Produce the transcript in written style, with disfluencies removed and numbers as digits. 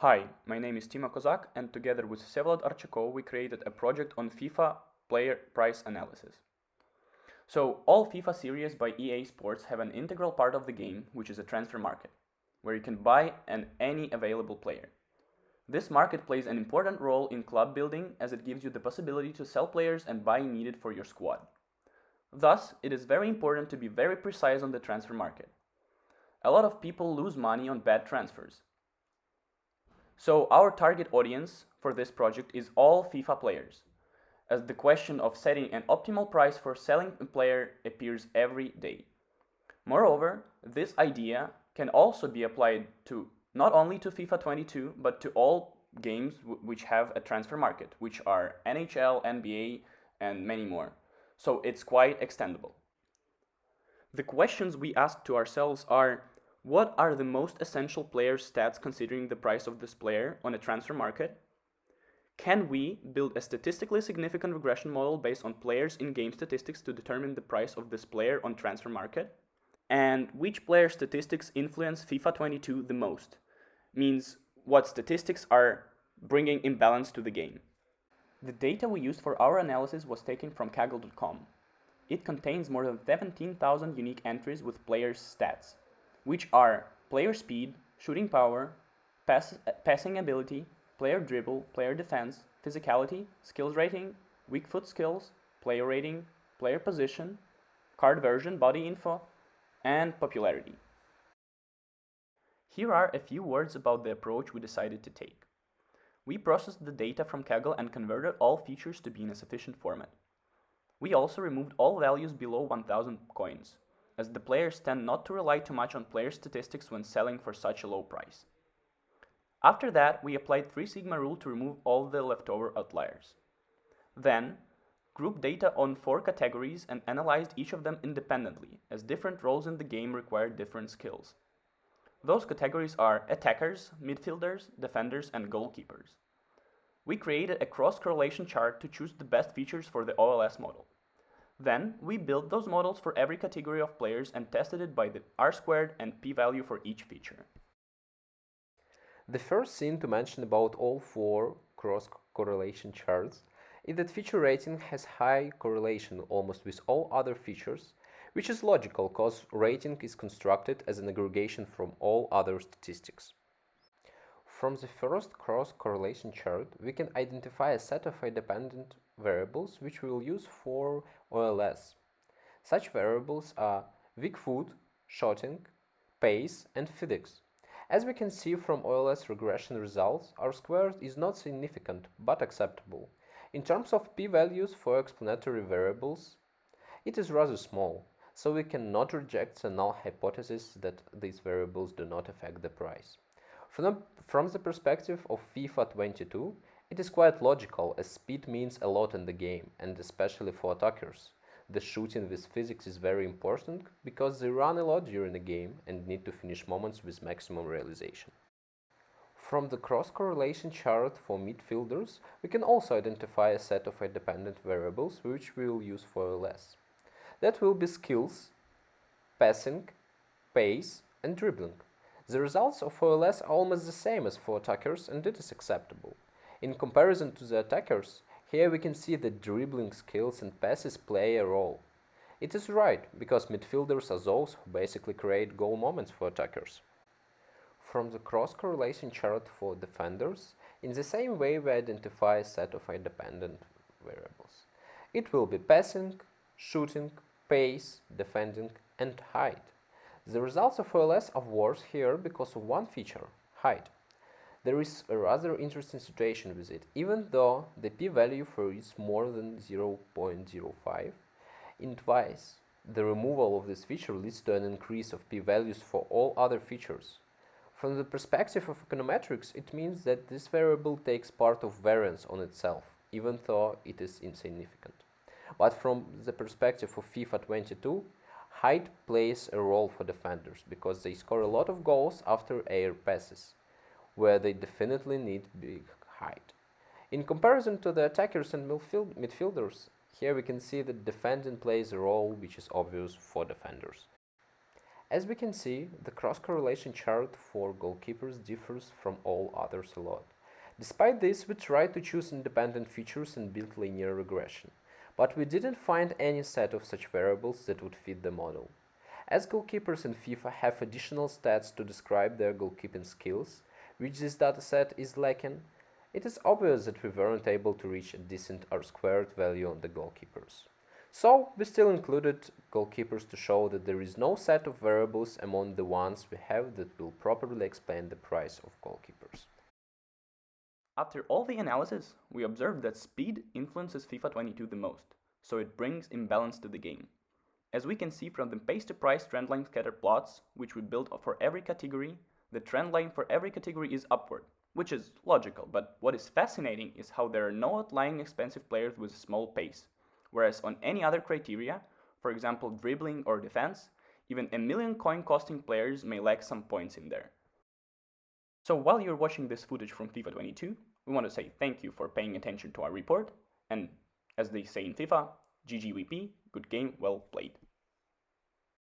Hi, my name is Kozak, and together with several Archakov, we created a project on FIFA player price analysis. So, all FIFA series by EA Sports have an integral part of the game, which is a transfer market, where you can buy any available player. This market plays an important role in club building as it gives you the possibility to sell players and buy needed for your squad. Thus, it is very important to be very precise on the transfer market. A lot of people lose money on bad transfers. So our target audience for this project is all FIFA players, as the question of setting an optimal price for selling a player appears every day. Moreover, this idea can also be applied to not only to FIFA22, but to all games which have a transfer market, which are NHL, NBA, and many more. So it's quite extendable. The questions we ask to ourselves are: what are the most essential player stats considering the price of this player on a transfer market? Can we build a statistically significant regression model based on players in-game statistics to determine the price of this player on transfer market? And which player statistics influence FIFA 22 the most? Means what statistics are bringing imbalance to the game. The data we used for our analysis was taken from Kaggle.com. It contains more than 17,000 unique entries with players' stats, which are player speed, shooting power, passing ability, player dribble, player defense, physicality, skills rating, weak foot skills, player rating, player position, card version, body info, and popularity. Here are a few words about the approach we decided to take. We processed the data from Kaggle and converted all features to be in a sufficient format. We also removed all values below 1000 coins, as the players tend not to rely too much on player statistics when selling for such a low price. After that, we applied 3 sigma rule to remove all the leftover outliers. Then, grouped data on 4 categories and analyzed each of them independently, as different roles in the game require different skills. Those categories are attackers, midfielders, defenders, and goalkeepers. We created a cross-correlation chart to choose the best features for the OLS model. Then, we built those models for every category of players and tested it by the R-squared and p-value for each feature. The first thing to mention about all 4 cross-correlation charts is that feature rating has high correlation almost with all other features, which is logical because rating is constructed as an aggregation from all other statistics. From the first cross-correlation chart, we can identify a set of independent variables which we will use for OLS. Such variables are weak foot, shooting, pace, and physics. As we can see from OLS regression results, R-squared is not significant but acceptable. In terms of p-values for explanatory variables, it is rather small, so we cannot reject the null hypothesis that these variables do not affect the price. From the perspective of FIFA 22, it is quite logical as speed means a lot in the game, and especially for attackers. The shooting with physics is very important because they run a lot during the game and need to finish moments with maximum realization. From the cross-correlation chart for midfielders, we can also identify a set of independent variables which we will use for OLS. That will be skills, passing, pace, and dribbling. The results of OLS are almost the same as for attackers, and it is acceptable. In comparison to the attackers, here we can see that dribbling skills and passes play a role. It is right, because midfielders are those who basically create goal moments for attackers. From the cross-correlation chart for defenders, in the same way we identify a set of independent variables. It will be passing, shooting, pace, defending, and height. The results of OLS are worse here because of one feature, height. There is a rather interesting situation with it. Even though the p-value for it is more than 0.05, in twice, the removal of this feature leads to an increase of p-values for all other features. From the perspective of econometrics, it means that this variable takes part of variance on itself, even though it is insignificant. But from the perspective of FIFA 22, height plays a role for defenders because they score a lot of goals after air passes, where they definitely need big height. In comparison to the attackers and midfielders, here we can see that defending plays a role which is obvious for defenders. As we can see, the cross-correlation chart for goalkeepers differs from all others a lot. Despite this, we tried to choose independent features and build linear regression, but we didn't find any set of such variables that would fit the model. As goalkeepers in FIFA have additional stats to describe their goalkeeping skills, which this dataset is lacking, it is obvious that we weren't able to reach a decent R-squared value on the goalkeepers. So, we still included goalkeepers to show that there is no set of variables among the ones we have that will properly explain the price of goalkeepers. After all the analysis, we observed that speed influences FIFA22 the most, so it brings imbalance to the game. As we can see from the pace-to-price trendline scatter plots, which we built for every category, the trend line for every category is upward, which is logical, but what is fascinating is how there are no outlying expensive players with small pace, whereas on any other criteria, for example dribbling or defense, even a million coin costing players may lack some points in there. So while you're watching this footage from FIFA22, we want to say thank you for paying attention to our report, and as they say in FIFA, GGVP, good game, well played.